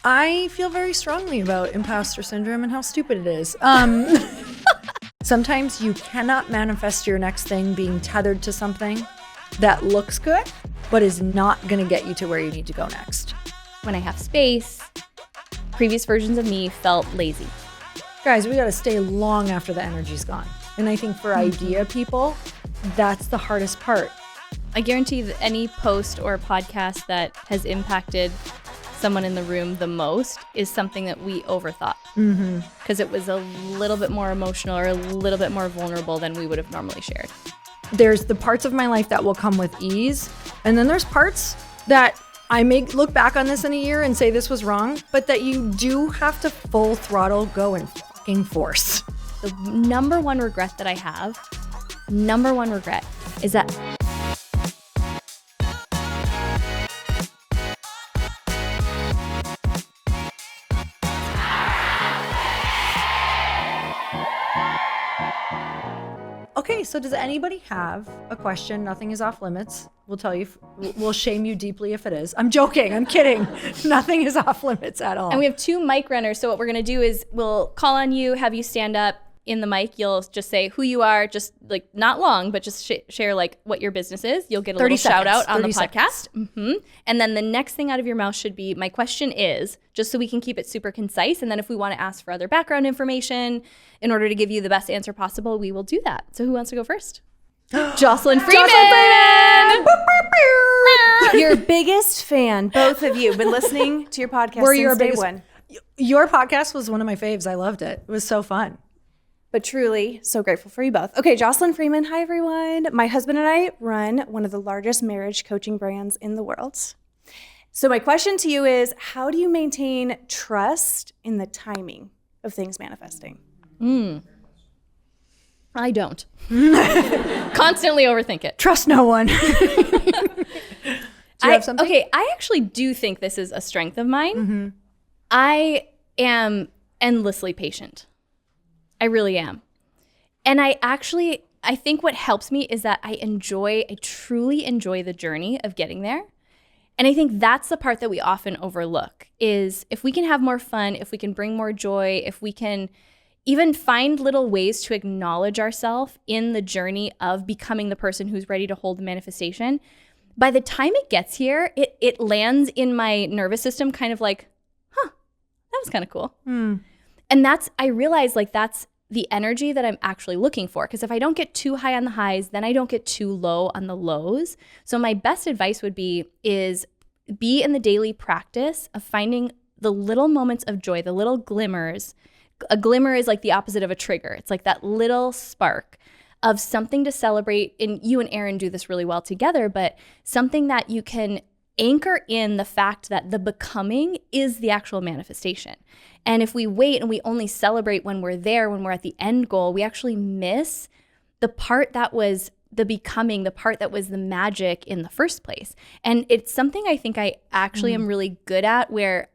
I feel very strongly about imposter syndrome and how stupid it is. Sometimes you cannot manifest your next thing being tethered to something that looks good, but is not going to get you to where you need to go next. When I have space, previous versions of me felt lazy. Guys, we got to stay long after the energy's gone. And I think for idea people, that's the hardest part. I guarantee that any post or podcast that has impacted someone in the room the most is something that we overthought. Because it was a little bit more emotional or a little bit more vulnerable than we would have normally shared. There's the parts of my life that will come with ease. And then there's parts that I may look back on this in a year and say this was wrong, but that you do have to full throttle go and fucking force. The number one regret that I have, is that Okay, so does anybody have a question? Nothing is off limits. We'll tell you, we'll shame you deeply if it is. I'm joking, I'm kidding. Nothing is off limits at all. And we have 2 mic runners, so what we're gonna do is we'll call on you, have you stand up in the mic. You'll just say who you are, just like not long, but just share like what your business is. You'll get a little shout out on the podcast. And then the next thing out of your mouth should be, my question is, just so we can keep it super concise. And then if we want to ask for other background information in order to give you the best answer possible, we will do that. So who wants to go first? Jocelyn Freeman! Your biggest fan, both of you. Been listening to your podcast since day one. Your podcast was one of my faves. I loved it. It was so fun. But truly, so grateful for you both. Okay, Jocelyn Freeman. Hi, everyone. My husband and I run one of the largest marriage coaching brands in the world. So my question to you is, how do you maintain trust in the timing of things manifesting? I don't. Constantly overthink it. Trust no one. Do you have something? Okay, I actually do think this is a strength of mine. I am endlessly patient. I really am. And I think what helps me is that I truly enjoy the journey of getting there. And I think that's the part that we often overlook, is if we can have more fun, if we can bring more joy, if we can even find little ways to acknowledge ourselves in the journey of becoming the person who's ready to hold the manifestation, by the time it gets here, it lands in my nervous system kind of like, that was kind of cool. And I realize like that's the energy that I'm actually looking for. Because if I don't get too high on the highs, then I don't get too low on the lows. So my best advice would be in the daily practice of finding the little moments of joy, the little glimmers. A glimmer is like the opposite of a trigger. It's like that little spark of something to celebrate. And you and Aaron do this really well together, but something that you can anchor in the fact that the becoming is the actual manifestation. And if we wait and we only celebrate when we're there, when we're at the end goal, we actually miss the part that was the becoming, the part that was the magic in the first place. And it's something I think I actually am really good at, where,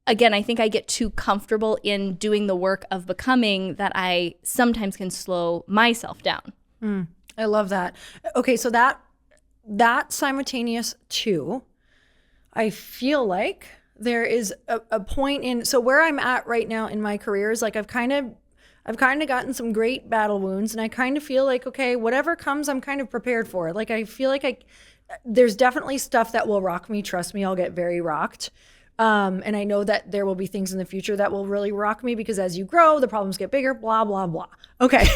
again, I think I get too comfortable in doing the work of becoming that I sometimes can slow myself down. I love that. Okay, so that simultaneous too, I feel like there is a point in, so where I'm at right now in my career is like I've kind of gotten some great battle wounds, and I kind of feel like, okay, whatever comes, I'm kind of prepared for it. Like I feel like there's definitely stuff that will rock me. Trust me, I'll get very rocked. And I know that there will be things in the future that will really rock me, because as you grow, the problems get bigger, blah, blah, blah. Okay.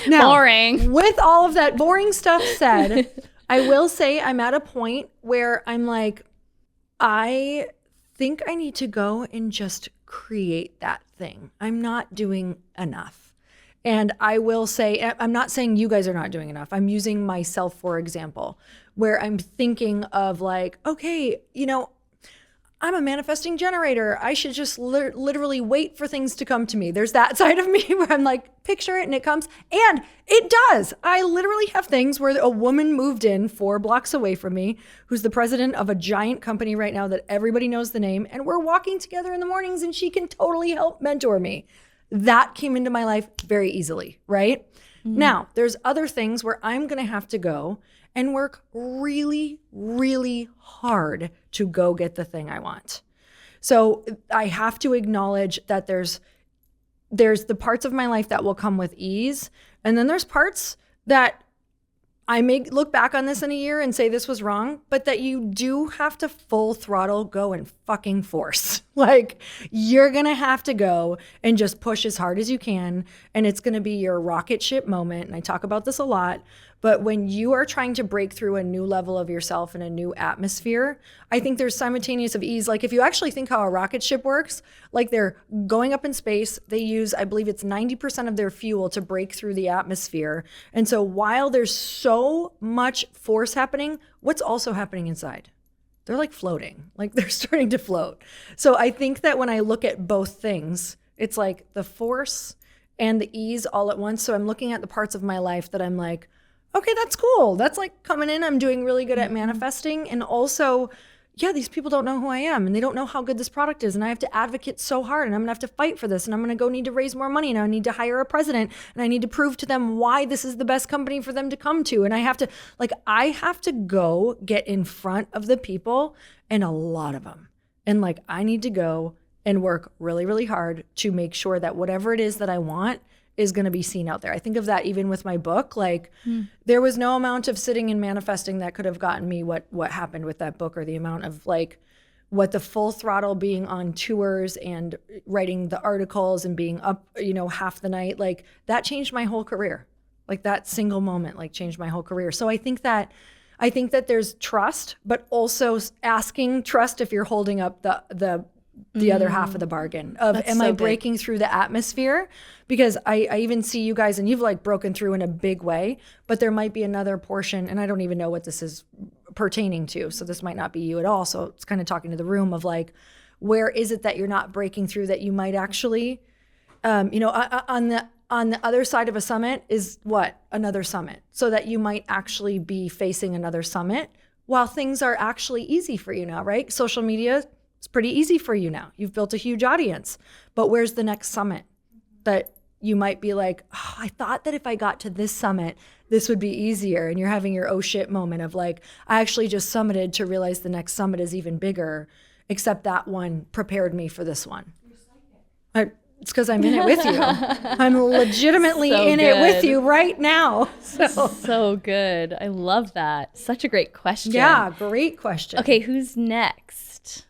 Now, boring. With all of that boring stuff said, I will say I'm at a point where I'm like, I think I need to go and just create that thing. I'm not doing enough. And I will say, I'm not saying you guys are not doing enough. I'm using myself for example, where I'm thinking of like, okay, I'm a manifesting generator. I should just literally wait for things to come to me. There's that side of me where I'm like, picture it and it comes. And it does. I literally have things where a woman moved in 4 blocks away from me, who's the president of a giant company right now that everybody knows the name. And we're walking together in the mornings and she can totally help mentor me. That came into my life very easily, right? Now, there's other things where I'm going to have to go and work really, really hard to go get the thing I want. So I have to acknowledge that there's the parts of my life that will come with ease. And then there's parts that I may look back on this in a year and say this was wrong, but that you do have to full throttle go and fucking force. Like, you're going to have to go and just push as hard as you can. And it's going to be your rocket ship moment. And I talk about this a lot. But when you are trying to break through a new level of yourself in a new atmosphere, I think there's simultaneous of ease. Like, if you actually think how a rocket ship works, like, they're going up in space, they use, I believe it's 90% of their fuel to break through the atmosphere. And so while there's so much force happening, what's also happening inside? They're like floating, like they're starting to float. So I think that when I look at both things, it's like the force and the ease all at once. So I'm looking at the parts of my life that I'm like, okay, that's cool. That's like coming in. I'm doing really good at manifesting. And also, yeah, these people don't know who I am and they don't know how good this product is. And I have to advocate so hard and I'm gonna have to fight for this. And I'm gonna go need to raise more money and I need to hire a president and I need to prove to them why this is the best company for them to come to. And I have to go get in front of the people, and a lot of them. And like, I need to go and work really, really hard to make sure that whatever it is that I want is going to be seen out there. I think of that even with my book. Like, there was no amount of sitting and manifesting that could have gotten me what happened with that book, or the amount of like what the full throttle being on tours and writing the articles and being up, half the night, like that changed my whole career. Like, that single moment like changed my whole career. So I think that there's trust, but also asking trust if you're holding up the other half of the bargain of, That's am so I big. breaking through the atmosphere? Because I even see you guys and you've like broken through in a big way, but there might be another portion, and I don't even know what this is pertaining to. So this might not be you at all. So it's kind of talking to the room of like, where is it that you're not breaking through that you might actually, on the other side of a summit is what? Another summit. So that you might actually be facing another summit while things are actually easy for you now, right? Social media, it's pretty easy for you now. You've built a huge audience, but where's the next summit that you might be like, oh, I thought that if I got to this summit, this would be easier. And you're having your oh shit moment of like, I actually just summited to realize the next summit is even bigger, except that one prepared me for this one. It's because I'm in it with you. I'm legitimately So in it with good. you right now. So good. I love that. Such a great question. Yeah, great question. Okay, who's next?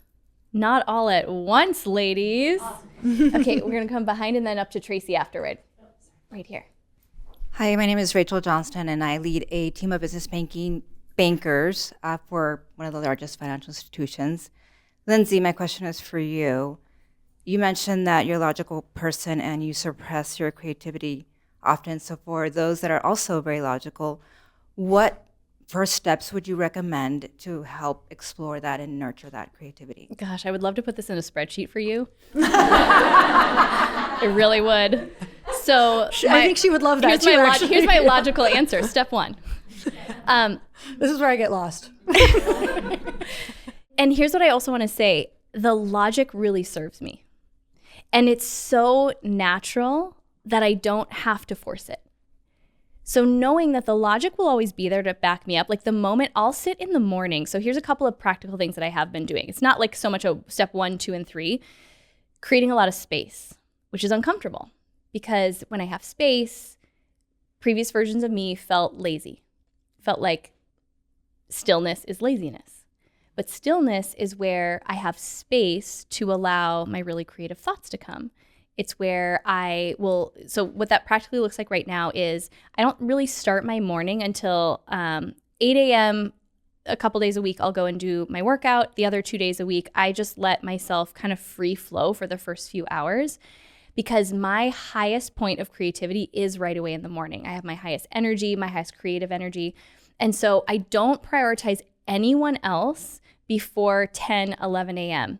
Not all at once, ladies. Okay, we're gonna come behind and then up to Tracy afterward. Right here. Hi, my name is Rachel Johnston, and I lead a team of business bankers for one of the largest financial institutions. Lindsay, my question is for you. You mentioned that you're a logical person and you suppress your creativity often. So for those that are also very logical, what first steps would you recommend to help explore that and nurture that creativity? Gosh, I would love to put this in a spreadsheet for you. I really would. So I think she would love that too, actually. Here's my logical answer. Step one. This is where I get lost. And here's what I also want to say. The logic really serves me. And it's so natural that I don't have to force it. So knowing that the logic will always be there to back me up, like the moment I'll sit in the morning. So here's a couple of practical things that I have been doing. It's not like so much a step 1, 2, and 3, creating a lot of space, which is uncomfortable because when I have space, previous versions of me felt lazy, felt like stillness is laziness. But stillness is where I have space to allow my really creative thoughts to come. It's where so what that practically looks like right now is I don't really start my morning until 8 a.m. A couple days a week. I'll go and do my workout. The other 2 days a week, I just let myself kind of free flow for the first few hours because my highest point of creativity is right away in the morning. I have my highest energy, my highest creative energy. And so I don't prioritize anyone else before 10, 11 a.m.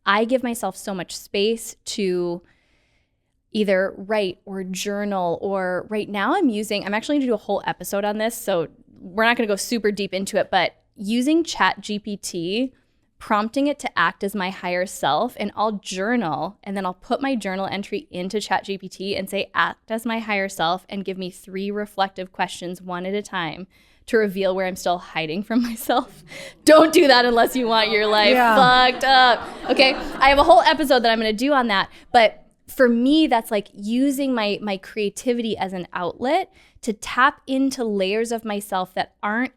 I give myself so much space to either write or journal, or right now I'm actually going to do a whole episode on this, so we're not going to go super deep into it, but using ChatGPT, prompting it to act as my higher self, and I'll journal, and then I'll put my journal entry into ChatGPT and say, act as my higher self, and give me 3 reflective questions one at a time to reveal where I'm still hiding from myself. Don't do that unless you want your life fucked up. Okay, I have a whole episode that I'm gonna do on that. But for me, that's like using my creativity as an outlet to tap into layers of myself that aren't,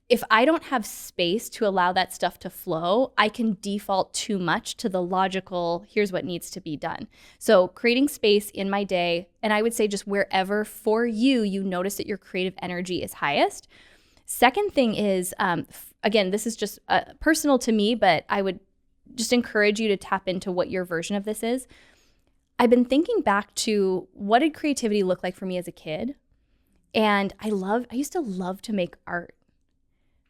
if I don't have space to allow that stuff to flow, I can default too much to the logical, here's what needs to be done. So creating space in my day, and I would say just wherever for you notice that your creative energy is highest. Second thing is, again, this is just personal to me, but I would just encourage you to tap into what your version of this is. I've been thinking back to what did creativity look like for me as a kid? And I used to love to make art.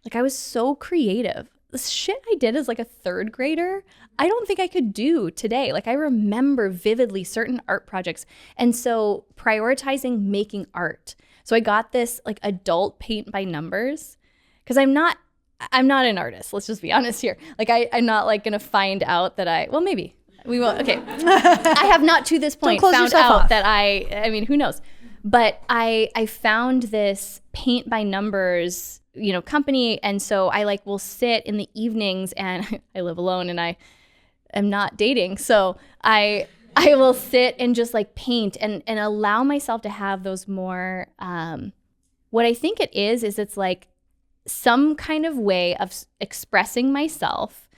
Like I was so creative. The shit I did as like a third grader, I don't think I could do today. Like I remember vividly certain art projects. And so prioritizing making art. So I got this like adult paint by numbers because I'm not an artist. Let's just be honest here. Like I'm not like going to find out that well, maybe we will. Okay. I have not to this point found out off. That I mean, who knows? But I found this paint by numbers, company. And so I like will sit in the evenings, and I live alone and I am not dating. So I will sit and just like paint and allow myself to have those more, what I think it is it's like some kind of way of expressing myself,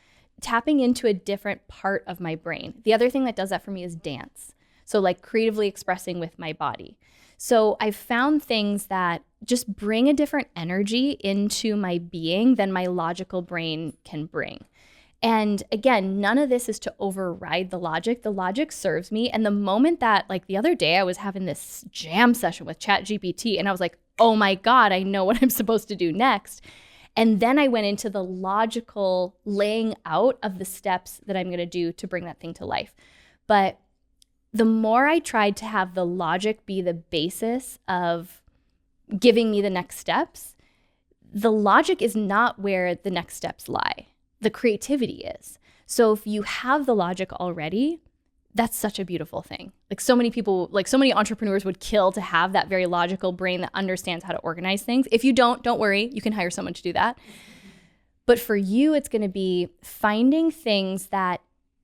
tapping into a different part of my brain. The other thing that does that for me is dance. So like creatively expressing with my body. So I've found things that just bring a different energy into my being than my logical brain can bring. And again, none of this is to override the logic. The logic serves me. And the moment that, like the other day, I was having this jam session with ChatGPT and I was like, oh my God, I know what I'm supposed to do next. And then I went into the logical laying out of the steps that I'm going to do to bring that thing to life. But the more I tried to have the logic be the basis of giving me the next steps, the logic is not where the next steps lie. The creativity is. So if you have the logic already, that's such a beautiful thing. Like so many people, like so many entrepreneurs would kill to have that very logical brain that understands how to organize things. If you don't worry, you can hire someone to do that. But for you, it's going to be finding things that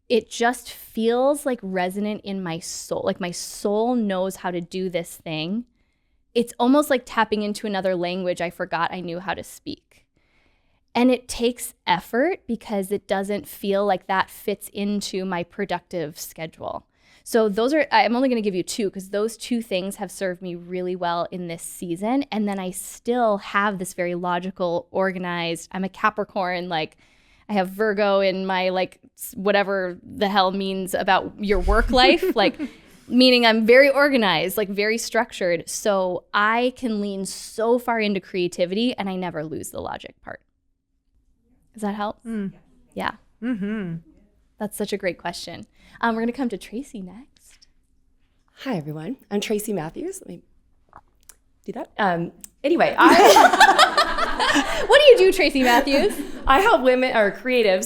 it just feels like resonant in my soul. Like my soul knows how to do this thing. It's almost like tapping into another language I forgot I knew how to speak. And it takes effort because it doesn't feel like that fits into my productive schedule. So I'm only going to give you two because those two things have served me really well in this season. And then I still have this very logical, organized, I'm a Capricorn, like I have Virgo in my like whatever the hell means about your work life, like meaning I'm very organized, like very structured. So I can lean so far into creativity and I never lose the logic part. Does that help? Yeah. Mm-hmm. That's such a great question. We're going to come to Tracy next. Hi, everyone. I'm Tracy Matthews. Let me do that. Anyway, what do you do, Tracy Matthews? I help women, or female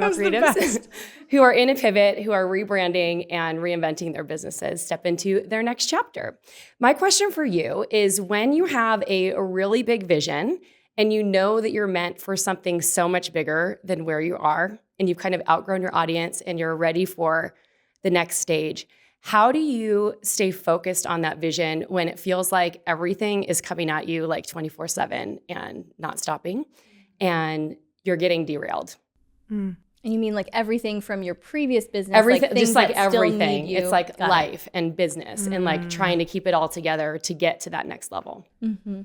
creatives, who are in a pivot, who are rebranding and reinventing their businesses, step into their next chapter. My question for you is, when you have a really big vision and you know that you're meant for something so much bigger than where you are, and you've kind of outgrown your audience and you're ready for the next stage, how do you stay focused on that vision when it feels like everything is coming at you like 24/7 and not stopping and you're getting derailed? And you mean like everything from your previous business? Everything, like just like that still everything. need you? It's like Got life and business and like trying to keep it all together to get to that next level. Mm-hmm.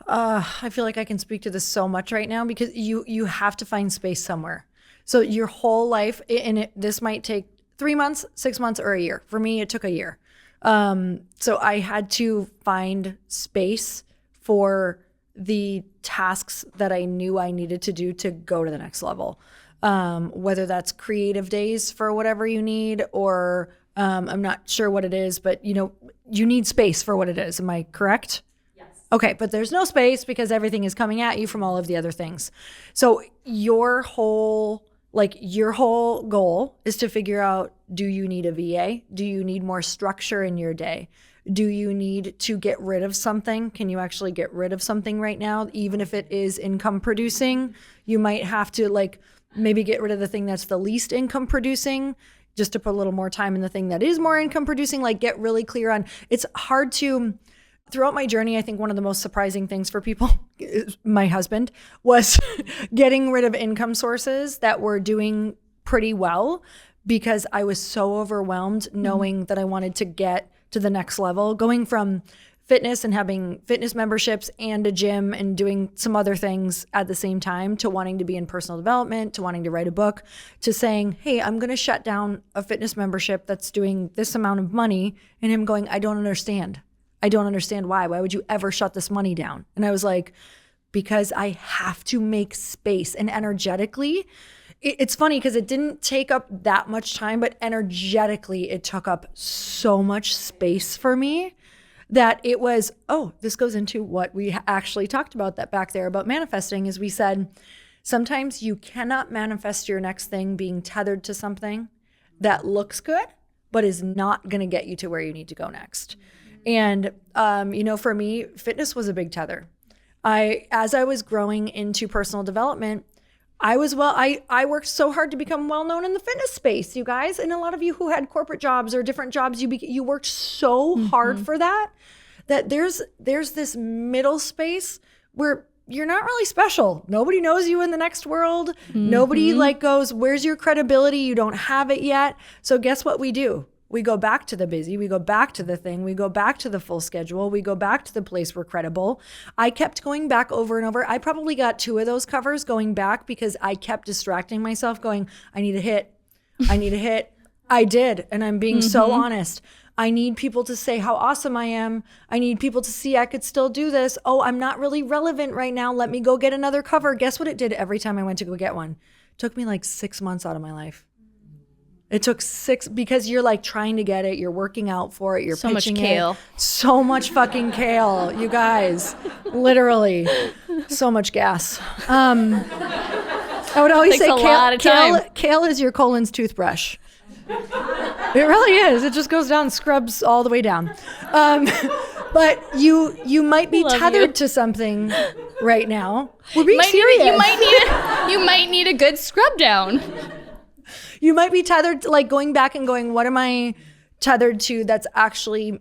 I feel like I can speak to this so much right now because you have to find space somewhere. So your whole life, and this might take 3 months, 6 months, or a year. For me, it took a year. So I had to find space for the tasks that I knew I needed to do to go to the next level. Whether that's creative days for whatever you need, or I'm not sure what it is, but you need space for what it is. Am I correct? Yes. Okay, but there's no space because everything is coming at you from all of the other things. So your whole goal is to figure out, do you need a VA? Do you need more structure in your day? Do you need to get rid of something? Can you actually get rid of something right now? Even if it is income producing, you might have to like maybe get rid of the thing that's the least income producing just to put a little more time in the thing that is more income producing. Like get really clear on, it's hard to, throughout my journey, I think one of the most surprising things for people, my husband, was getting rid of income sources that were doing pretty well because I was so overwhelmed knowing that I wanted to get to the next level, going from fitness and having fitness memberships and a gym and doing some other things at the same time, to wanting to be in personal development, to wanting to write a book, to saying, hey, I'm going to shut down a fitness membership that's doing this amount of money, and him going, I don't understand. I don't understand why. Why would you ever shut this money down? And I was like, because I have to make space. And energetically, it's funny because it didn't take up that much time, but energetically it took up so much space for me that it was, oh, this goes into what we actually talked about that back there about manifesting, is we said, sometimes you cannot manifest your next thing being tethered to something that looks good, but is not going to get you to where you need to go next. And, for me, fitness was a big tether. As I was growing into personal development, I worked so hard to become well-known in the fitness space, you guys. And a lot of you who had corporate jobs or different jobs, you worked so hard for that there's this middle space where you're not really special. Nobody knows you in the next world. Nobody goes, where's your credibility? You don't have it yet. So guess what we do? We go back to the busy, we go back to the thing, we go back to the full schedule, we go back to the place we're credible. I kept going back over and over. I probably got 2 of those covers going back because I kept distracting myself going, I need a hit. I did. And I'm being so honest. I need people to say how awesome I am. I need people to see I could still do this. Oh, I'm not really relevant right now. Let me go get another cover. Guess what it did every time I went to go get one? It took me like 6 months out of my life. It took 6, because you're like trying to get it. You're working out for it. You're so much pitching kale. it. So much fucking kale, you guys. Literally, so much gas. I would always say kale is your colon's toothbrush. It really is. It just goes down and scrubs all the way down. But you might be tethered to something right now. We're being serious. You might need a good scrub down. You might be tethered, like going back and going, what am I tethered to that's actually,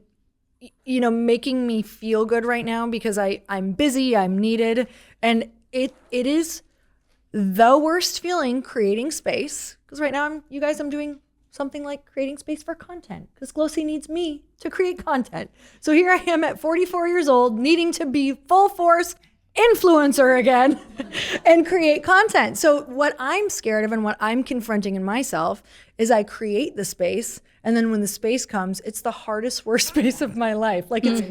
making me feel good right now because I'm busy, I'm needed. And it is the worst feeling, creating space. Because right now, I'm doing something like creating space for content because Glossy needs me to create content. So here I am at 44 years old, needing to be full force influencer again and create content. So what I'm scared of and what I'm confronting in myself is I create the space, and then when the space comes, it's the hardest, worst space of my life. Like it's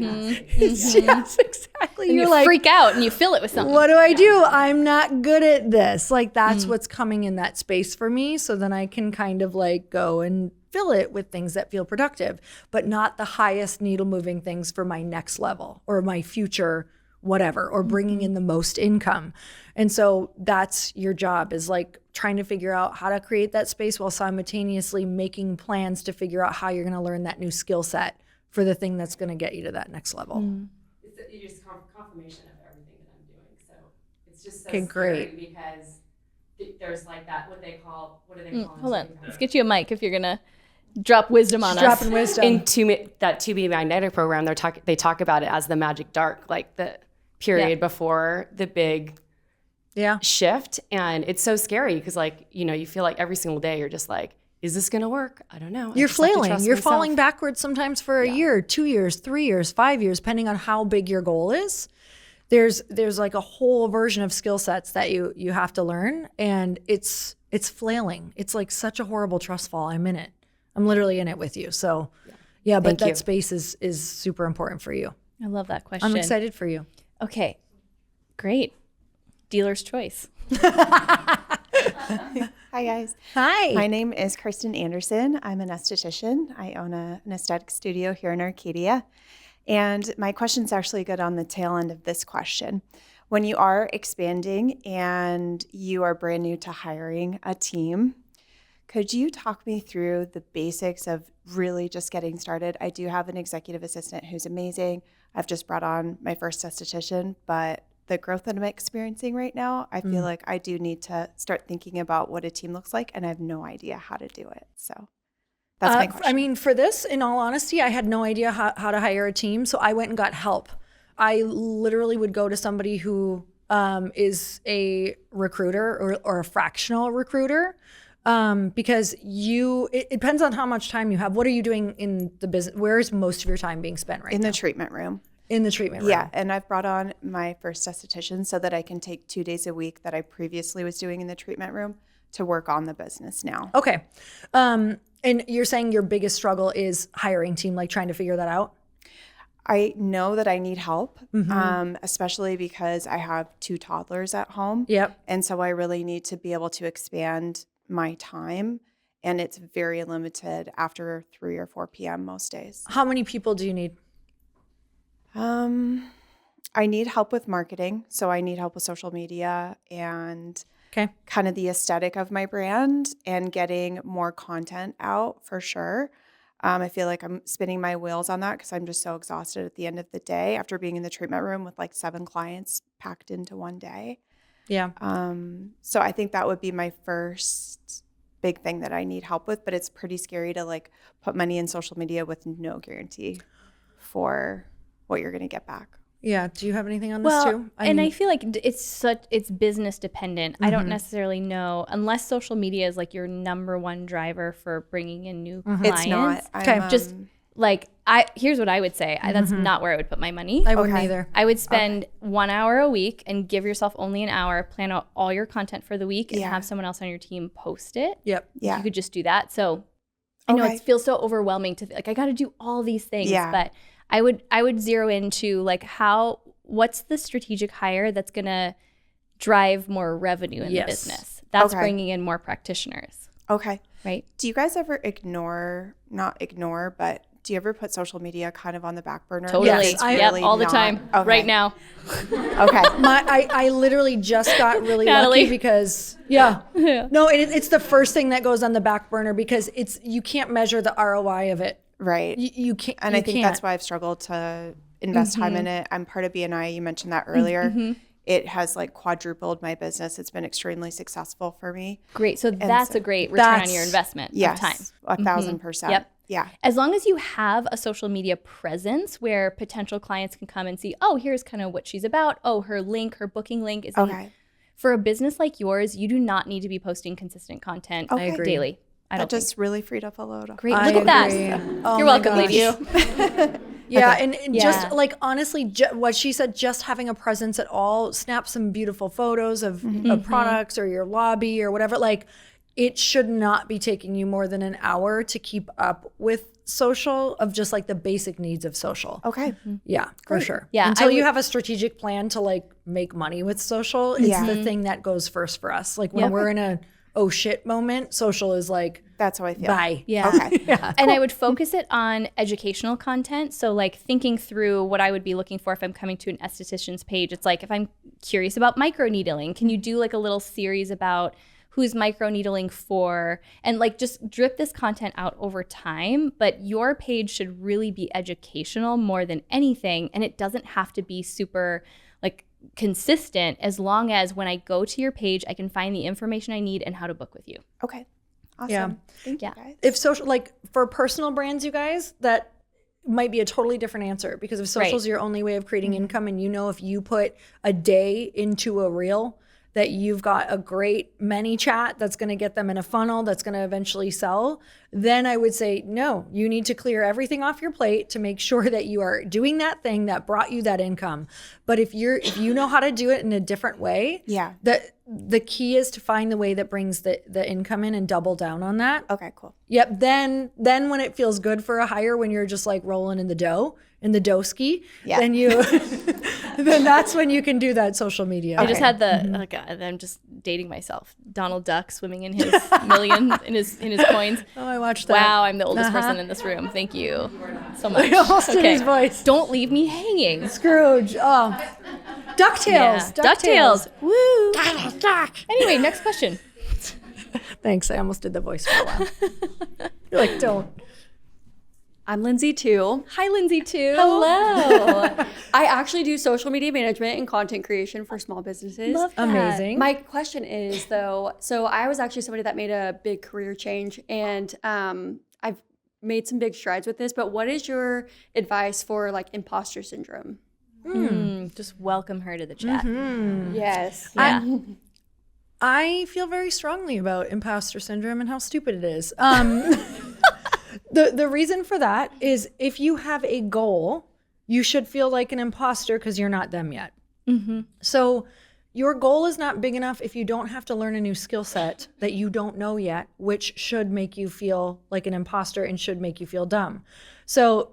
yes, exactly. And you freak out and you fill it with something. What do? I'm not good at this. Like that's what's coming in that space for me. So then I can kind of like go and fill it with things that feel productive, but not the highest needle moving things for my next level or my future whatever, or bringing in the most income. And so that's your job, is like trying to figure out how to create that space while simultaneously making plans to figure out how you're going to learn that new skill set for the thing that's going to get you to that next level. It's just confirmation of everything that I'm doing. So it's just so scary great because there's like that, what do they call hold on. Let's get you a mic if you're going to drop wisdom on us. Dropping wisdom. In that To Be Magnetic program, they talk about it as the magic dark, like the period before the big shift. And it's so scary because you feel like every single day you're just like, is this going to work? I don't know. You're flailing. You're falling backwards sometimes for a year, 2 years, 3 years, 5 years, depending on how big your goal is. There's like a whole version of skill sets that you have to learn. And it's flailing. It's like such a horrible trust fall. I'm in it. I'm literally in it with you. So but that space is super important for you. I love that question. I'm excited for you. Okay, great. Dealer's choice. Hi, guys. Hi. My name is Kirsten Anderson. I'm an esthetician. I own an aesthetic studio here in Arcadia. And my question's actually good on the tail end of this question. When you are expanding and you are brand new to hiring a team, Could you talk me through the basics of really just getting started? I do have an executive assistant who's amazing. I've just brought on my first esthetician, but the growth that I'm experiencing right now, I feel like I do need to start thinking about what a team looks like, and I have no idea how to do it. So that's my question. I mean, for this, in all honesty, I had no idea how to hire a team, so I went and got help. I literally would go to somebody who is a recruiter or a fractional recruiter, because it depends on how much time you have. What are you doing in the business? Where is most of your time being spent right now? In the treatment room. In the treatment room. Yeah, and I've brought on my first esthetician so that I can take 2 days a week that I previously was doing in the treatment room to work on the business now. Okay. And you're saying your biggest struggle is hiring team, like trying to figure that out? I know that I need help, especially because I have 2 toddlers at home. Yep. And so I really need to be able to expand my time, and it's very limited after 3 or 4 p.m. most days. How many people do you need? I need help with marketing. So I need help with social media and kind of the aesthetic of my brand and getting more content out for sure. I feel like I'm spinning my wheels on that because I'm just so exhausted at the end of the day after being in the treatment room with like 7 clients packed into one day. Yeah. So I think that would be my first big thing that I need help with, but it's pretty scary to like put money in social media with no guarantee for what you're going to get back. Yeah. Do you have anything on this too? I feel like it's business dependent. I don't necessarily know, unless social media is like your number one driver for bringing in new clients. It's not. Okay. Just like here's what I would say. That's not where I would put my money. I wouldn't either. I would spend 1 hour a week and give yourself only an hour, plan out all your content for the week and have someone else on your team post it. Yep. Yeah. You could just do that. So I know it feels so overwhelming to like, I got to do all these things, but I would zero into like what's the strategic hire that's going to drive more revenue in the business? That's bringing in more practitioners. Okay. Right. Do you guys ever not ignore, but do you ever put social media kind of on the back burner? Totally. Yes, Yep, all the time. Okay. Right now. Okay. I literally just got really lucky because no, it's the first thing that goes on the back burner because you can't measure the ROI of it. Right. You can't. And I think that's why I've struggled to invest time in it. I'm part of BNI. You mentioned that earlier. It has like quadrupled my business. It's been extremely successful for me. Great. So that's a great return on your investment of time. 1,000%. Yep. Yeah. As long as you have a social media presence where potential clients can come and see, oh, here's kind of what she's about. Oh, her booking link is for a business like yours, you do not need to be posting consistent content daily. That just really freed up a load. Great. Look at that. You're welcome, lady. Yeah, and just like honestly, what she said, just having a presence at all, snap some beautiful photos of products or your lobby or whatever. Like, it should not be taking you more than an hour to keep up with social of just like the basic needs of social. Okay. Yeah, for sure. Yeah, Until you have a strategic plan to like make money with social, it's the thing that goes first for us. Like when we're in a oh shit moment, social is like, that's how I feel. Bye. Yeah. Okay. And I would focus it on educational content. So like thinking through what I would be looking for if I'm coming to an esthetician's page. It's like if I'm curious about microneedling, can you do like a little series about who's microneedling for? And like just drip this content out over time. But your page should really be educational more than anything. And it doesn't have to be super like consistent as long as when I go to your page, I can find the information I need and how to book with you. Okay. Awesome. Yeah. Thank you guys. If social, like for personal brands, you guys, that might be a totally different answer because if social is your only way of creating income and you know if you put a day into a reel that you've got a great many chat that's going to get them in a funnel that's going to eventually sell, then I would say, no, you need to clear everything off your plate to make sure that you are doing that thing that brought you that income. But if you know how to do it in a different way, the key is to find the way that brings the income in and double down on that. Okay, cool. Yep. Then when it feels good for a hire, when you're just like rolling in the dough ski, then then that's when you can do that social media. I just had oh God, I'm just dating myself. Donald Duck swimming in his million in his coins. Oh, I watched that. Wow, I'm the oldest person in this room. Thank you so much. Austin's voice. Don't leave me hanging. Scrooge. Oh, DuckTales. Yeah. DuckTales. Woo. Anyway, next question. Thanks. I almost did the voice for a while. You're like, don't. I'm Lindsay too. Hi, Lindsay, too. Hello. I actually do social media management and content creation for small businesses. Love that. Amazing. My question is, though, so I was actually somebody that made a big career change, and I've made some big strides with this, but what is your advice for like imposter syndrome? Just welcome her to the chat. Yes. Yeah. I feel very strongly about imposter syndrome and how stupid it is. The reason for that is if you have a goal, you should feel like an imposter because you're not them yet. So your goal is not big enough if you don't have to learn a new skill set that you don't know yet, which should make you feel like an imposter and should make you feel dumb. So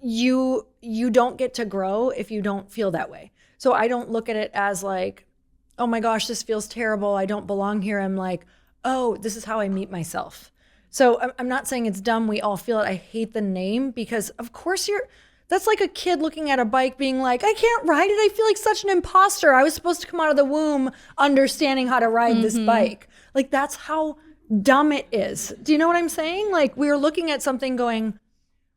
you don't get to grow if you don't feel that way. So I don't look at it as like, oh my gosh, this feels terrible, I don't belong here. I'm like, oh, this is how I meet myself. So I'm not saying it's dumb. We all feel it. I hate the name because of course that's like a kid looking at a bike being like, I can't ride it. I feel like such an imposter. I was supposed to come out of the womb understanding how to ride this bike. Like that's how dumb it is. Do you know what I'm saying? Like we're looking at something going,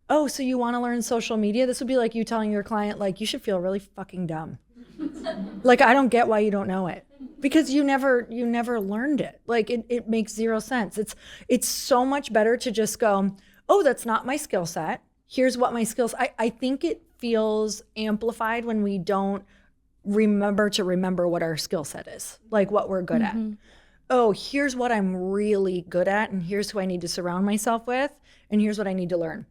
oh, so you want to learn social media? This would be like you telling your client, like, you should feel really fucking dumb. Like, I don't get why you don't know it. Because you never learned it. Like it makes zero sense. It's so much better to just go, oh, that's not my skill set. Here's what my skills. I think it feels amplified when we don't remember what our skill set is, like what we're good at. Oh, here's what I'm really good at, and here's who I need to surround myself with, and here's what I need to learn.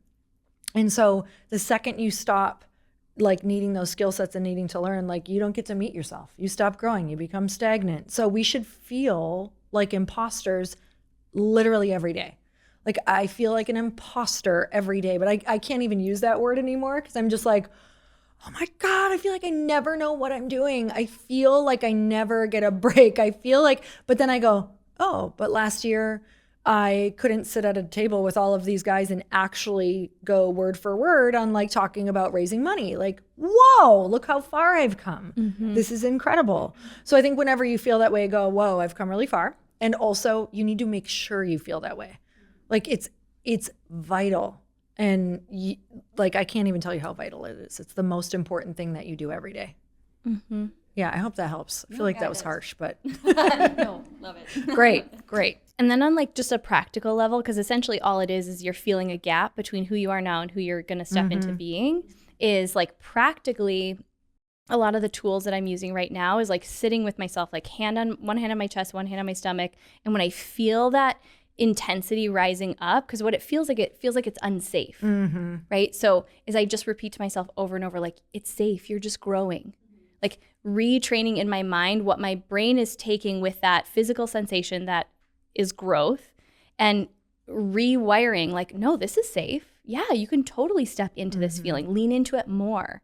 And so the second you stop like needing those skill sets and needing to learn, like you don't get to meet yourself. You stop growing, you become stagnant. So we should feel like imposters literally every day. Like I feel like an imposter every day, but I can't even use that word anymore because I'm just like, oh my God, I feel like I never know what I'm doing. I feel like I never get a break. I feel like, but then I go, oh, but last year I couldn't sit at a table with all of these guys and actually go word for word on like talking about raising money. Like, whoa, look how far I've come. This is incredible. So I think whenever you feel that way, go, whoa, I've come really far. And also you need to make sure you feel that way. Like it's vital. And like, I can't even tell you how vital it is. It's the most important thing that you do every day. Yeah, I hope that helps. I feel like that was harsh, but No, love it. great. And then on like just a practical level, because essentially all it is you're feeling a gap between who you are now and who you're going to step into being, is like practically a lot of the tools that I'm using right now is like sitting with myself, like one hand on my chest, one hand on my stomach. And when I feel that intensity rising up, because what it feels like it's unsafe, right? So as I just repeat to myself over and over, like, it's safe, you're just growing. Like retraining in my mind what my brain is taking with that physical sensation that is growth, and rewiring like, no, this is safe. Yeah, you can totally step into this feeling, lean into it more.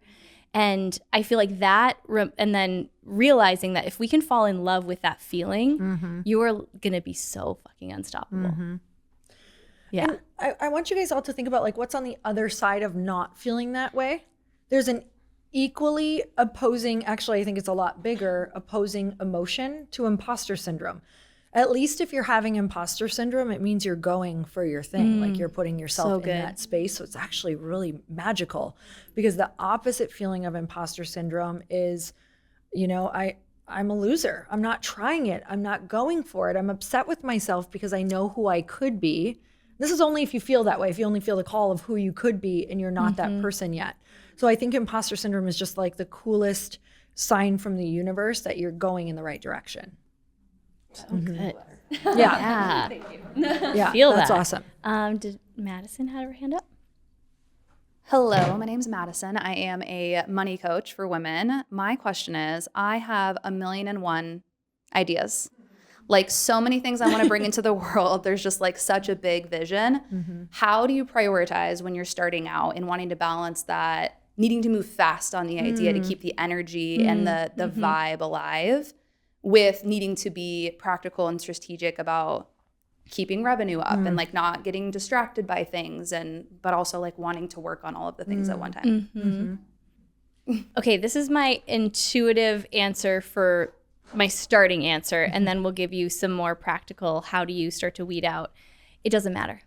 And I feel like that, and then realizing that if we can fall in love with that feeling, you are going to be so fucking unstoppable. Yeah. And I want you guys all to think about like what's on the other side of not feeling that way. There's an equally opposing, actually I think it's a lot bigger, opposing emotion to imposter syndrome. At least if you're having imposter syndrome, it means you're going for your thing. Like you're putting yourself in that space. So it's actually really magical, because the opposite feeling of imposter syndrome is, you know, I'm a loser. I'm not trying it. I'm not going for it. I'm upset with myself because I know who I could be. This is only if you feel that way, if you only feel the call of who you could be and you're not that person yet. So I think imposter syndrome is just like the coolest sign from the universe that you're going in the right direction. So good. Yeah. Thank you. Yeah, Feel that's that. awesome. Did Madison have her hand up? Hello, my name's Madison. I am a money coach for women. My question is, I have 1,000,001 ideas. Like so many things I want to bring into the world. There's just like such a big vision. How do you prioritize when you're starting out and wanting to balance that, needing to move fast on the idea to keep the energy and the vibe alive, with needing to be practical and strategic about keeping revenue up and like not getting distracted by things, but also like wanting to work on all of the things at one time? Okay, this is my intuitive answer for my starting answer, and then we'll give you some more practical, how do you start to weed out? It doesn't matter.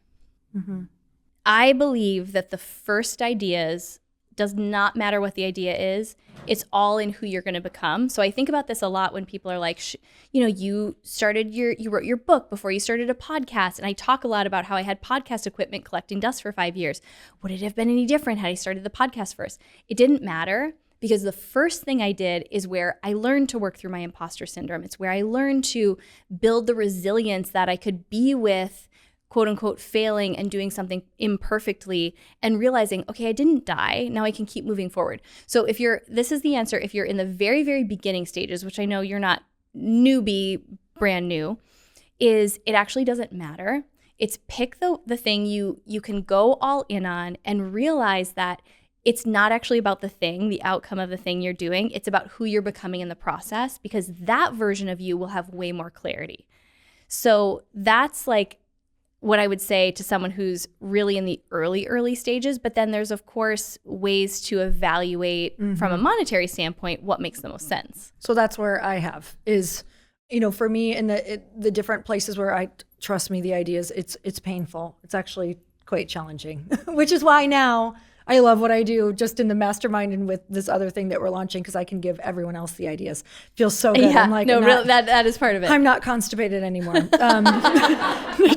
I believe that the first ideas does not matter what the idea is. It's all in who you're going to become. So I think about this a lot when people are like, you wrote your book before you started a podcast. And I talk a lot about how I had podcast equipment collecting dust for 5 years. Would it have been any different had I started the podcast first? It didn't matter, because the first thing I did is where I learned to work through my imposter syndrome. It's where I learned to build the resilience that I could be with, quote unquote, failing and doing something imperfectly and realizing, okay, I didn't die. Now I can keep moving forward. So this is the answer. If you're in the very, very beginning stages, which I know you're not brand new, is it actually doesn't matter. It's pick the thing you can go all in on and realize that it's not actually about the thing, the outcome of the thing you're doing. It's about who you're becoming in the process, because that version of you will have way more clarity. So that's like what I would say to someone who's really in the early stages. But then there's, of course, ways to evaluate from a monetary standpoint what makes the most sense. So that's where I have is, for me in the different places where I trust me, the ideas, it's painful. It's actually quite challenging, which is why now I love what I do just in the mastermind and with this other thing that we're launching, because I can give everyone else the ideas. Feels so good. Yeah, I'm like, really, that is part of it. I'm not constipated anymore.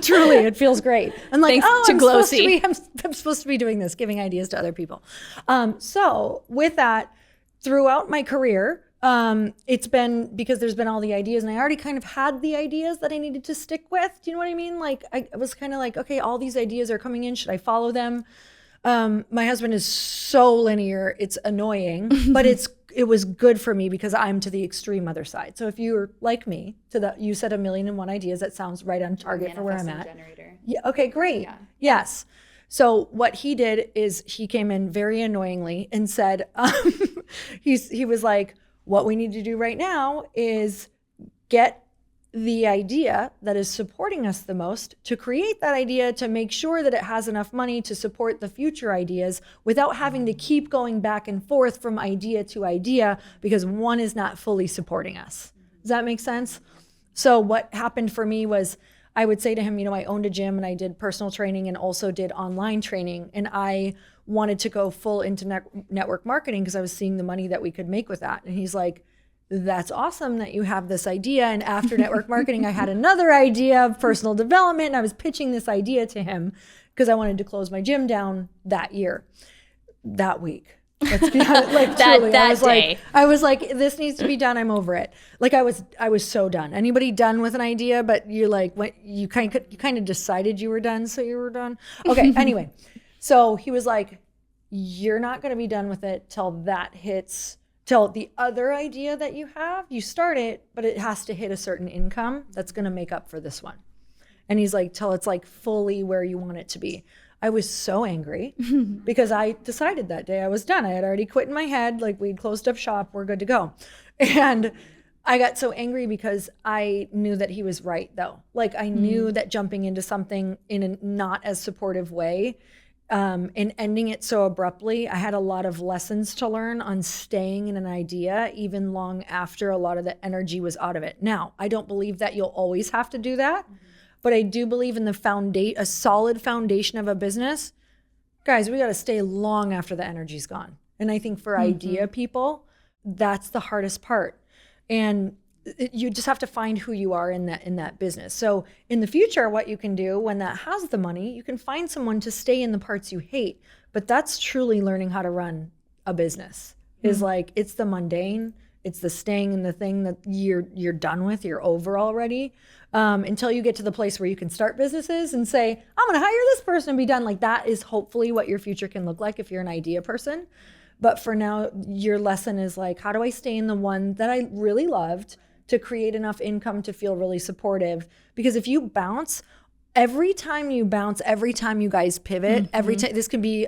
Truly, it feels great. I'm like, Thanks to Glossy. I'm supposed to be doing this, giving ideas to other people. So with that, throughout my career, it's been because there's been all the ideas, and I already kind of had the ideas that I needed to stick with. Do you know what I mean? Like I was kind of like, okay, all these ideas are coming in. Should I follow them? My husband is so linear, it's annoying, but it was good for me because I'm to the extreme other side. So if you're like me, you said 1,000,001 ideas, that sounds right on target for where I'm at. Generator. Yeah. Okay, great. Yeah. Yes. So what he did is he came in very annoyingly and said, he was like, what we need to do right now is get the idea that is supporting us the most, to create that idea, to make sure that it has enough money to support the future ideas without having to keep going back and forth from idea to idea because one is not fully supporting us. Does that make sense? So what happened for me was I would say to him, I owned a gym and I did personal training and also did online training. And I wanted to go full into network marketing because I was seeing the money that we could make with that. And he's like, that's awesome that you have this idea. And after network marketing, I had another idea of personal development. And I was pitching this idea to him because I wanted to close my gym down that week. Let's be honest, like truly, I was like, this needs to be done. I'm over it. Like I was so done. Anybody done with an idea, but you're like, what you kind of decided you were done, so you were done. Okay. Anyway, so he was like, you're not going to be done with it till the other idea that you have, you start it, but it has to hit a certain income that's going to make up for this one. And he's like, till it's like fully where you want it to be. I was so angry because I decided that day I was done. I had already quit in my head. Like we'd closed up shop. We're good to go. And I got so angry because I knew that he was right though. Like I knew that jumping into something in a not as supportive way and ending it so abruptly, I had a lot of lessons to learn on staying in an idea even long after a lot of the energy was out of it. Now, I don't believe that you'll always have to do that, but I do believe in a solid foundation of a business. Guys, we got to stay long after the energy's gone. And I think for idea people, that's the hardest part. And you just have to find who you are in that business. So in the future, what you can do when that has the money, you can find someone to stay in the parts you hate. But that's truly learning how to run a business. Is like, it's the mundane, it's the staying in the thing that you're done with, you're over already, until you get to the place where you can start businesses and say, I'm gonna hire this person and be done. Like that is hopefully what your future can look like if you're an idea person. But for now, your lesson is like, how do I stay in the one that I really loved to create enough income to feel really supportive? Because if you bounce, every time you guys pivot, every time, this can be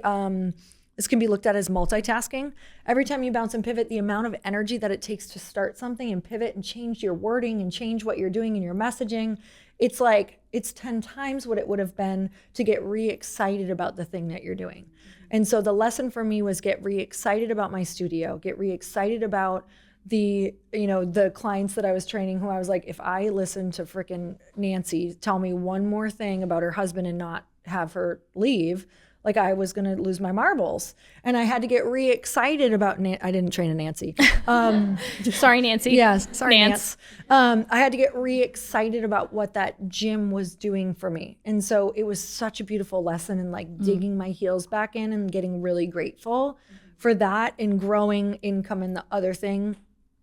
looked at as multitasking. Every time you bounce and pivot, the amount of energy that it takes to start something and pivot and change your wording and change what you're doing in your messaging, it's like, it's 10 times what it would have been to get re-excited about the thing that you're doing. And so the lesson for me was get re-excited about my studio, get re-excited about the clients that I was training who I was like, if I listen to frickin' Nancy tell me one more thing about her husband and not have her leave, like I was going to lose my marbles. And I had to get re-excited about, I didn't train a Nancy. Sorry, Nancy. Yes. Sorry, Nance. Nance. I had to get re-excited about what that gym was doing for me. And so it was such a beautiful lesson in like digging my heels back in and getting really grateful for that and growing income in the other thing,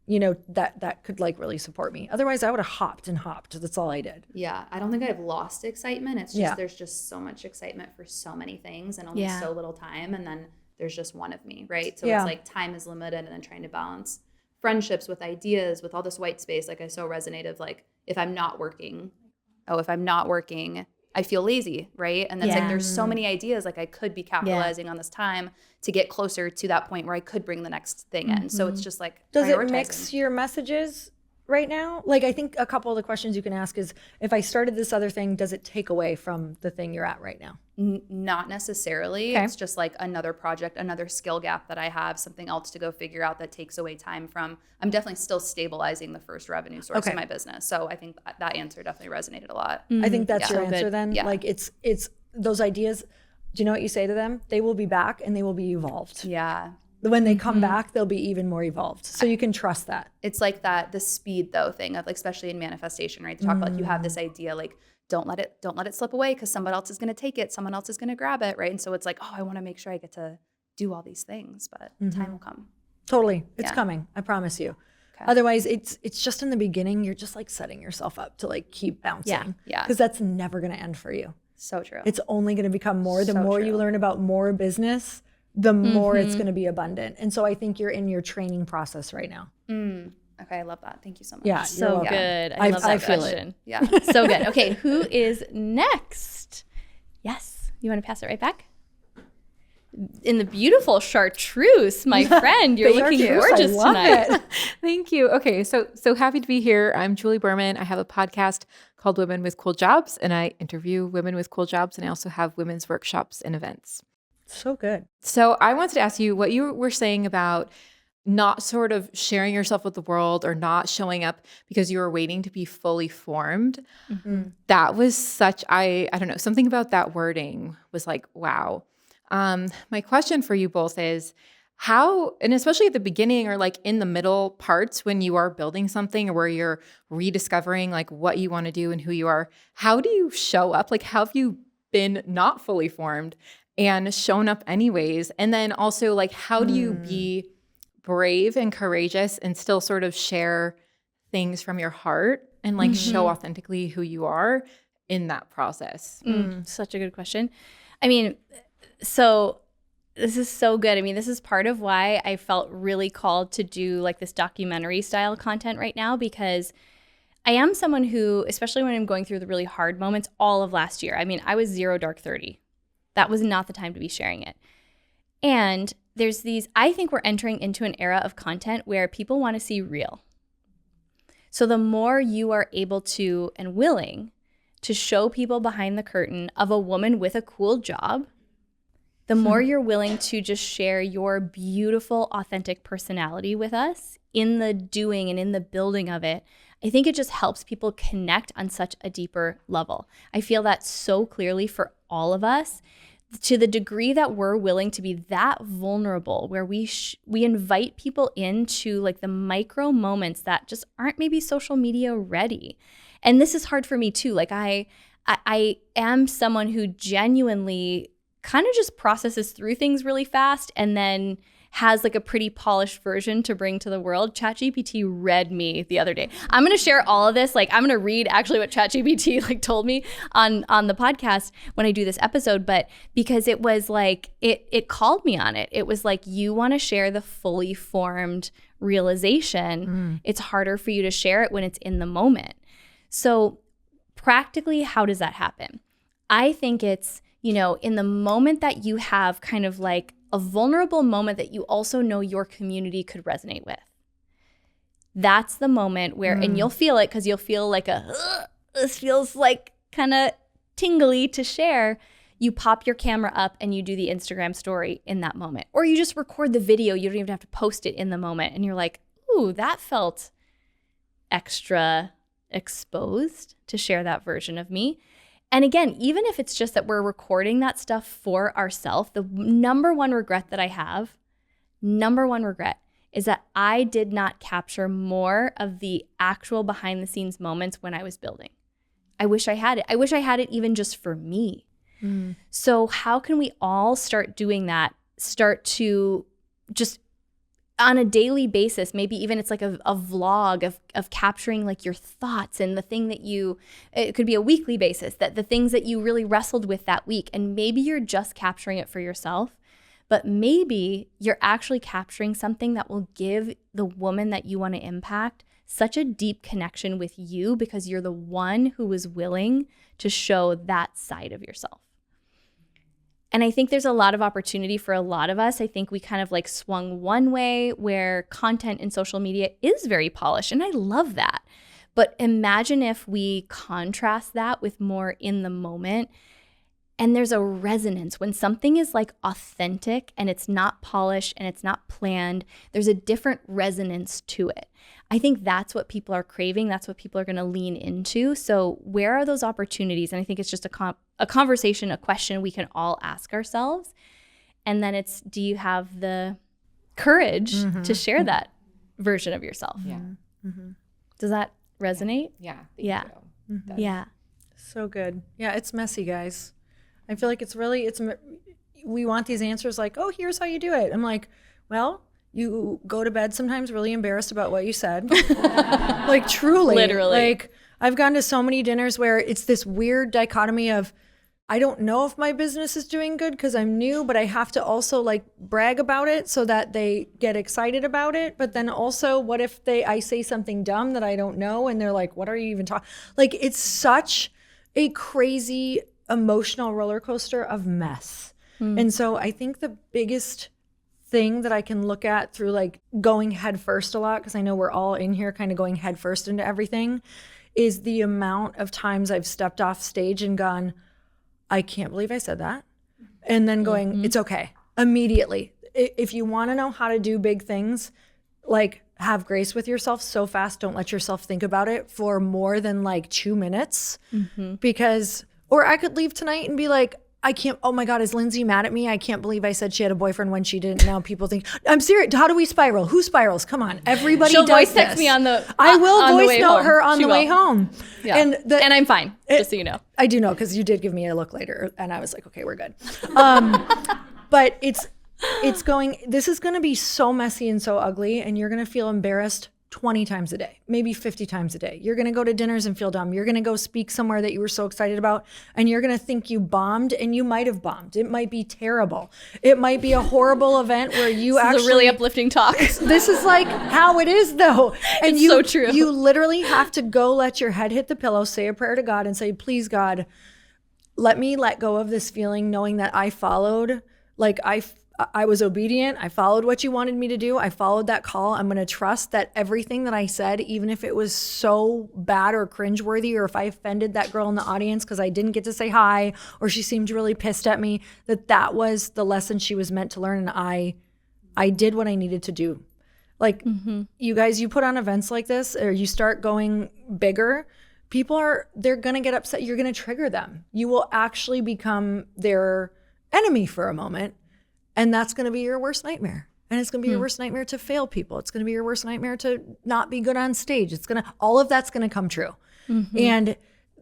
that could like really support me. Otherwise I would have hopped. That's all I did. Yeah, I don't think I've lost excitement. It's just there's just so much excitement for so many things and only so little time. And then there's just one of me, right? So it's like time is limited and then trying to balance friendships with ideas, with all this white space. Like I so resonate of like, if I'm not working, I feel lazy, right? And that's like, there's so many ideas. Like I could be capitalizing on this time to get closer to that point where I could bring the next thing in. So it's just like Does it mix your messages right now? Like I think a couple of the questions you can ask is, if I started this other thing, does it take away from the thing you're at right now? Not necessarily. Okay. It's just like another project, another skill gap that I have, something else to go figure out that takes away time from, I'm definitely still stabilizing the first revenue source of my business. So I think that answer definitely resonated a lot. I think that's your answer then. Yeah. Like it's those ideas. Do you know what you say to them? They will be back and they will be evolved. Yeah. When they come back, they'll be even more evolved. So you can trust that. It's like the speed though thing of like, especially in manifestation, right? They talk about like, you have this idea, like don't let it slip away because someone else is going to take it. Someone else is going to grab it. Right. And so it's like, oh, I want to make sure I get to do all these things, but time will come. Totally. It's coming. I promise you. Okay. Otherwise it's just in the beginning, you're just like setting yourself up to like keep bouncing. Yeah. Because that's never going to end for you. So true. It's only going to become more. The more you learn about more business, the more it's going to be abundant. And so I think you're in your training process right now. Okay, I love that. Thank you so much. Yeah, so good. I love that question. Yeah, so good. Okay, who is next? Yes, you want to pass it right back? In the beautiful chartreuse, my friend. You're looking gorgeous tonight. Thank you. Okay, so happy to be here. I'm Julie Berman. I have a podcast called Women with Cool Jobs, and I interview women with cool jobs, and I also have women's workshops and events. So good. So I wanted to ask you what you were saying about not sort of sharing yourself with the world or not showing up because you were waiting to be fully formed. That was such, I don't know, something about that wording was like, wow. My question for you both is how, and especially at the beginning or like in the middle parts when you are building something or where you're rediscovering like what you want to do and who you are, how do you show up? Like, how have you been not fully formed and shown up anyways? And then also like, how do you be brave and courageous and still sort of share things from your heart and like show authentically who you are in that process? Such a good question. I mean, so this is so good. I mean, this is part of why I felt really called to do like this documentary style content right now, because I am someone who, especially when I'm going through the really hard moments, all of last year, I mean, I was 0 dark 30. That was not the time to be sharing it. And there's these, I think we're entering into an era of content where people want to see real. So the more you are able to and willing to show people behind the curtain of a woman with a cool job, the more you're willing to just share your beautiful, authentic personality with us in the doing and in the building of it, I think it just helps people connect on such a deeper level. I feel that so clearly for all of us, to the degree that we're willing to be that vulnerable, where we invite people into like the micro moments that just aren't maybe social media ready. And this is hard for me too. Like I am someone who genuinely kind of just processes through things really fast and then has like a pretty polished version to bring to the world. ChatGPT read me the other day. I'm going to share all of this. Like I'm going to read actually what ChatGPT like told me on the podcast when I do this episode, but because it was like, it called me on it. It was like, you want to share the fully formed realization. It's harder for you to share it when it's in the moment. So practically, how does that happen? I think it's, in the moment that you have kind of like a vulnerable moment that you also know your community could resonate with. That's the moment where, and you'll feel it because you'll feel like this feels like kind of tingly to share. You pop your camera up and you do the Instagram story in that moment. Or you just record the video. You don't even have to post it in the moment. And you're like, ooh, that felt extra exposed to share that version of me. And again, even if it's just that we're recording that stuff for ourselves, the number one regret that I have, is that I did not capture more of the actual behind the scenes moments when I was building. I wish I had it. I wish I had it even just for me. So how can we all start doing that? Start to just on a daily basis, maybe even it's like a vlog of capturing like your thoughts and the thing that it could be a weekly basis, that the things that you really wrestled with that week. And maybe you're just capturing it for yourself, but maybe you're actually capturing something that will give the woman that you want to impact such a deep connection with you because you're the one who was willing to show that side of yourself. And I think there's a lot of opportunity for a lot of us. I think we kind of like swung one way where content in social media is very polished, and I love that. But imagine if we contrast that with more in the moment, and there's a resonance. When something is like authentic and it's not polished and it's not planned, there's a different resonance to it. I think that's what people are craving. That's what people are going to lean into. So where are those opportunities? And I think it's just a conversation, a question we can all ask ourselves. And then it's, do you have the courage to share that version of yourself? Yeah. Does that resonate? Yeah. Yeah. Yeah. So good. Yeah, it's messy, guys. I feel like we want these answers like, oh, here's how you do it. I'm like, well, you go to bed sometimes really embarrassed about what you said. Like truly. Literally. Like I've gone to so many dinners where it's this weird dichotomy of, I don't know if my business is doing good because I'm new, but I have to also like brag about it so that they get excited about it. But then also, what if I say something dumb that I don't know and they're like, what are you even talking? Like it's such a crazy emotional roller coaster of mess. And so I think the biggest thing that I can look at through like going head first a lot, because I know we're all in here kind of going head first into everything, is the amount of times I've stepped off stage and gone, I can't believe I said that. And then going, it's okay. Immediately. If you want to know how to do big things, like have grace with yourself so fast, don't let yourself think about it for more than like 2 minutes. Because, or I could leave tonight and be like, I can't, oh my God, is Lindsay mad at me? I can't believe I said she had a boyfriend when she didn't. Now people think, I'm serious. How do we spiral? Who spirals? Come on. Everybody She'll does voice text this. me on the I will on the voice way note home. her on She the will. way home. Yeah. And I'm fine, just so you know. I do know, because you did give me a look later and I was like, okay, we're good. But it's going, this is going to be so messy and so ugly, and you're going to feel embarrassed 20 times a day, maybe 50 times a day. You're going to go to dinners and feel dumb. You're going to go speak somewhere that you were so excited about, and you're going to think you bombed, and you might have bombed. It might be terrible. It might be a horrible event where you This is a really uplifting talk. This is like how it is though. And It's so true. You literally have to go let your head hit the pillow, say a prayer to God and say, please God, let me let go of this feeling, knowing that I followed, like I was obedient. I followed what you wanted me to do. I followed that call. I'm going to trust that everything that I said, even if it was so bad or cringeworthy, or if I offended that girl in the audience because I didn't get to say hi, or she seemed really pissed at me, that was the lesson she was meant to learn. And I did what I needed to do. Like you guys, you put on events like this, or you start going bigger, they're going to get upset. You're going to trigger them. You will actually become their enemy for a moment. And that's going to be your worst nightmare. And it's going to be your worst nightmare to fail people. It's going to be your worst nightmare to not be good on stage. All of that's going to come true. And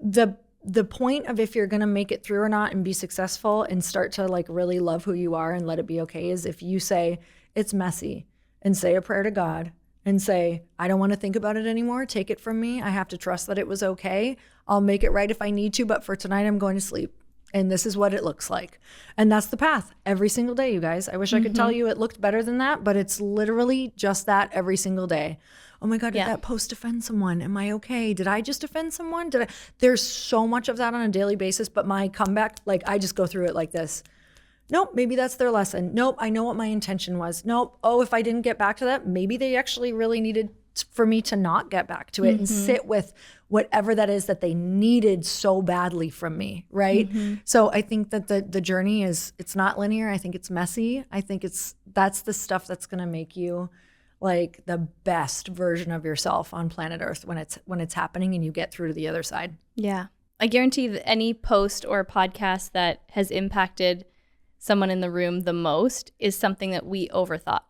the point of if you're going to make it through or not and be successful and start to like really love who you are and let it be okay is if you say it's messy and say a prayer to God and say, I don't want to think about it anymore. Take it from me. I have to trust that it was okay. I'll make it right if I need to, but for tonight I'm going to sleep. And this is what it looks like. And that's the path every single day, you guys. I wish I could tell you it looked better than that, but it's literally just that every single day. Oh my God, did that post offend someone? Am I okay? Did I just offend someone? There's so much of that on a daily basis, but my comeback, like I just go through it like this. Nope, maybe that's their lesson. Nope, I know what my intention was. Nope, oh, if I didn't get back to that, maybe they actually really needed for me to not get back to it and sit with whatever that is that they needed so badly from me, right? So I think that the journey it's not linear. I think it's messy. I think that's the stuff that's going to make you like the best version of yourself on planet Earth when it's happening and you get through to the other side. Yeah. I guarantee that any post or podcast that has impacted someone in the room the most is something that we overthought.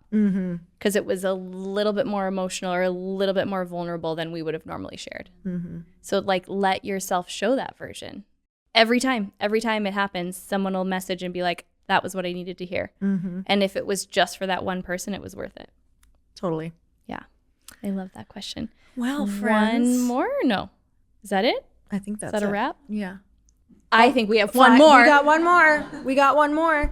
Because it was a little bit more emotional or a little bit more vulnerable than we would have normally shared. So like, let yourself show that version. Every time it happens, someone will message and be like, that was what I needed to hear. And if it was just for that one person, it was worth it. Totally. Yeah. I love that question. Well, friends. One more or no? Is that it? I think that's Is that it. a wrap? Yeah. I think we have one more. We got one more.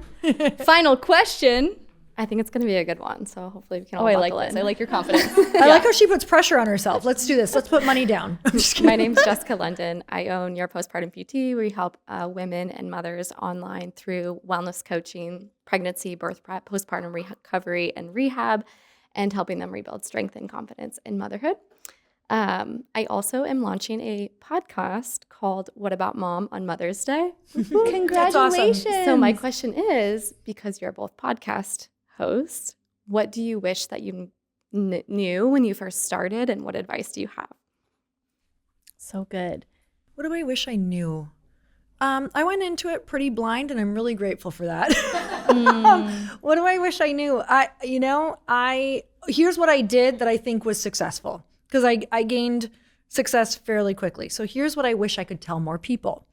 Final question. I think it's going to be a good one, so hopefully we can all I like buckle this. in. I like your confidence. I like how she puts pressure on herself. Let's do this. Let's put money down. I'm just kidding. My name's Jessica London. I own Your Postpartum PT. We help women and mothers online through wellness coaching, pregnancy, birth prep, postpartum recovery, and rehab, and helping them rebuild strength and confidence in motherhood. I also am launching a podcast called What About Mom on Mother's Day. Congratulations. Awesome. So my question is, because you're both podcast hosts, what do you wish that you knew when you first started, and what advice do you have? So good. What do I wish I knew? I went into it pretty blind, and I'm really grateful for that. What do I wish I knew? Here's what I did that I think was successful, because I gained success fairly quickly. So here's what I wish I could tell more people.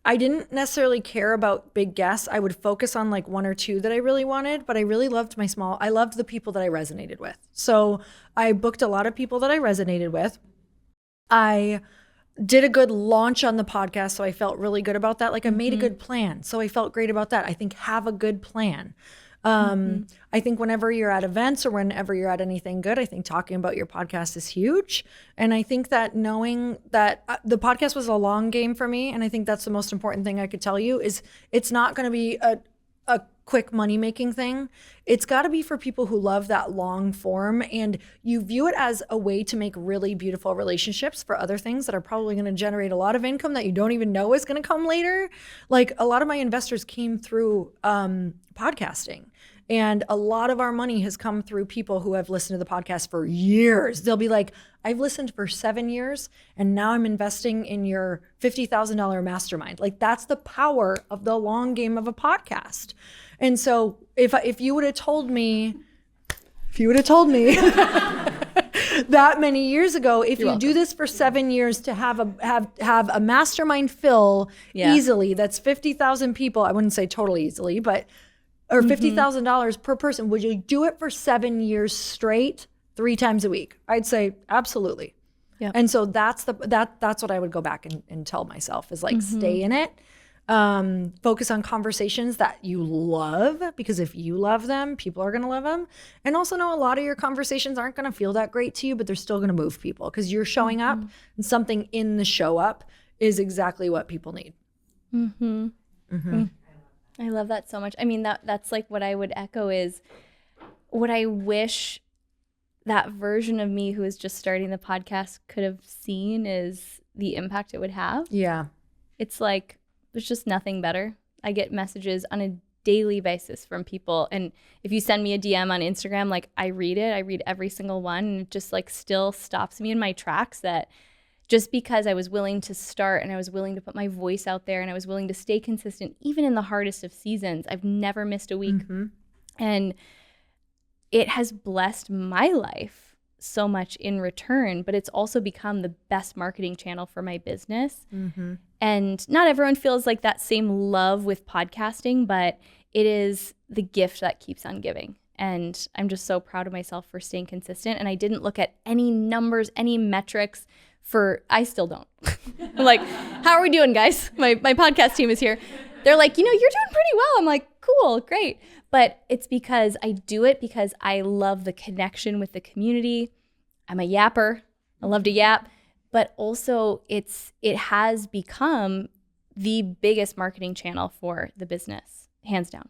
I didn't necessarily care about big guests. I would focus on like one or two that I really wanted, but I really loved I loved the people that I resonated with. So I booked a lot of people that I resonated with. I did a good launch on the podcast, so I felt really good about that. Like I made a good plan, so I felt great about that. I think have a good plan. I think whenever you're at events or whenever you're at anything good, I think talking about your podcast is huge. And I think that knowing that the podcast was a long game for me, and I think that's the most important thing I could tell you, is it's not going to be a quick money-making thing. It's got to be for people who love that long form, and you view it as a way to make really beautiful relationships for other things that are probably going to generate a lot of income that you don't even know is going to come later. Like a lot of my investors came through podcasting. And a lot of our money has come through people who have listened to the podcast for years. They'll be like, I've listened for 7 years and now I'm investing in your $50,000 mastermind. Like that's the power of the long game of a podcast. And so if you would have told me that many years ago, if you do this for 7 years to have a mastermind fill easily, that's 50,000 people. I wouldn't say totally easily, but or $50,000 per person, would you do it for 7 years straight, 3 times a week? I'd say absolutely. Yeah. And so that's what I would go back and tell myself is like, stay in it. Focus on conversations that you love, because if you love them, people are going to love them. And also know a lot of your conversations aren't going to feel that great to you, but they're still going to move people because you're showing up, and something in the show up is exactly what people need. I love that so much. I mean, that's like what I would echo is what I wish that version of me who is just starting the podcast could have seen is the impact it would have. Yeah. It's like, there's just nothing better. I get messages on a daily basis from people. And if you send me a DM on Instagram, like I read it. I read every single one. And it just like still stops me in my tracks that just because I was willing to start and I was willing to put my voice out there and I was willing to stay consistent, even in the hardest of seasons, I've never missed a week. And it has blessed my life so much in return, but it's also become the best marketing channel for my business. And not everyone feels like that same love with podcasting, but it is the gift that keeps on giving. And I'm just so proud of myself for staying consistent. And I didn't look at any numbers, any metrics. I still don't. I'm like, how are we doing, guys? My podcast team is here. They're like, you're doing pretty well. I'm like, cool, great. But it's because I do it because I love the connection with the community. I'm a yapper. I love to yap. But also it has become the biggest marketing channel for the business, hands down.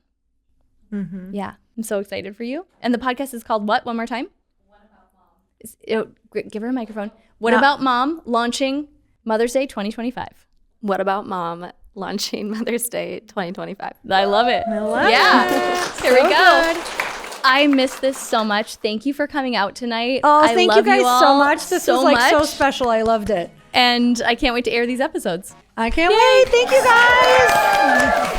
Yeah, I'm so excited for you. And the podcast is called what? One more time? What About Mom? Give her a microphone. What About Mom, launching Mother's Day 2025. What About Mom, launching Mother's Day 2025. I love it. I love it. Yeah. Here we go. I miss this so much. Thank you for coming out tonight. Oh, I thank love you guys all so much. This so was like so much. special. I loved it. And I can't wait to air these episodes. I can't wait. Thank you guys.